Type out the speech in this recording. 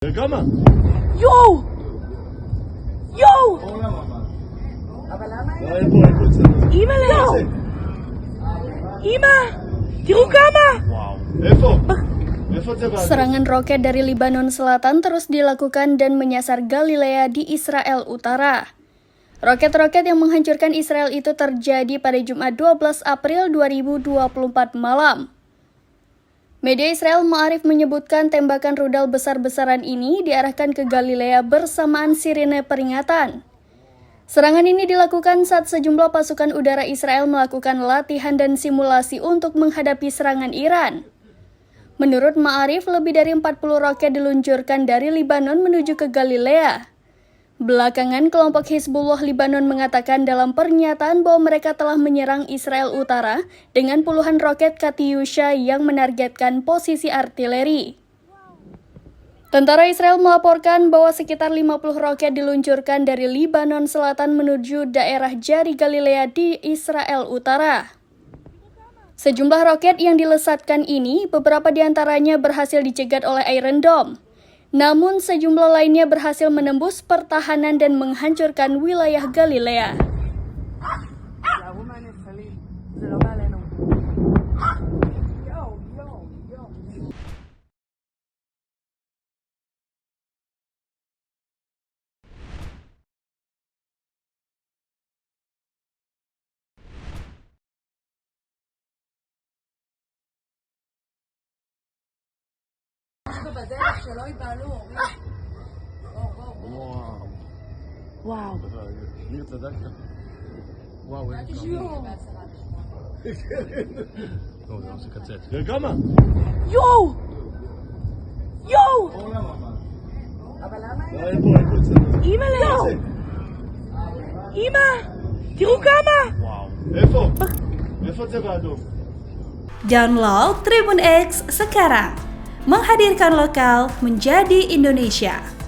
כמה? יואו! יואו! אימא'לה! אמא! תראו כמה! איפה? איפה זה בעד? Serangan roket dari Lebanon Selatan terus dilakukan dan menyasar Galilea di Israel Utara. Roket-roket yang menghancurkan Israel itu terjadi pada Jumat 12 April 2024 malam. Media Israel Ma'arif menyebutkan tembakan rudal besar-besaran ini diarahkan ke Galilea bersamaan sirine peringatan. Serangan ini dilakukan saat sejumlah pasukan udara Israel melakukan latihan dan simulasi untuk menghadapi serangan Iran. Menurut Ma'arif, lebih dari 40 roket diluncurkan dari Lebanon menuju ke Galilea. Belakangan, kelompok Hizbullah Lebanon mengatakan dalam pernyataan bahwa mereka telah menyerang Israel Utara dengan puluhan roket Katyusha yang menargetkan posisi artileri. Tentara Israel melaporkan bahwa sekitar 50 roket diluncurkan dari Lebanon Selatan menuju daerah Jari Galilea di Israel Utara. Sejumlah roket yang dilesatkan ini, beberapa diantaranya berhasil dicegat oleh Iron Dome. Namun sejumlah lainnya berhasil menembus pertahanan dan menghancurkan wilayah Galilea. וואו. ניר צדקת. וואו, איזה יואו! טוב, זה ממשיך לקצץ. כמה? יואו! יואו! אימא'לה! אמא! תראו כמה! איפה? איפה זה באדום? Download Tribun X sekarang, menghadirkan lokal menjadi Indonesia.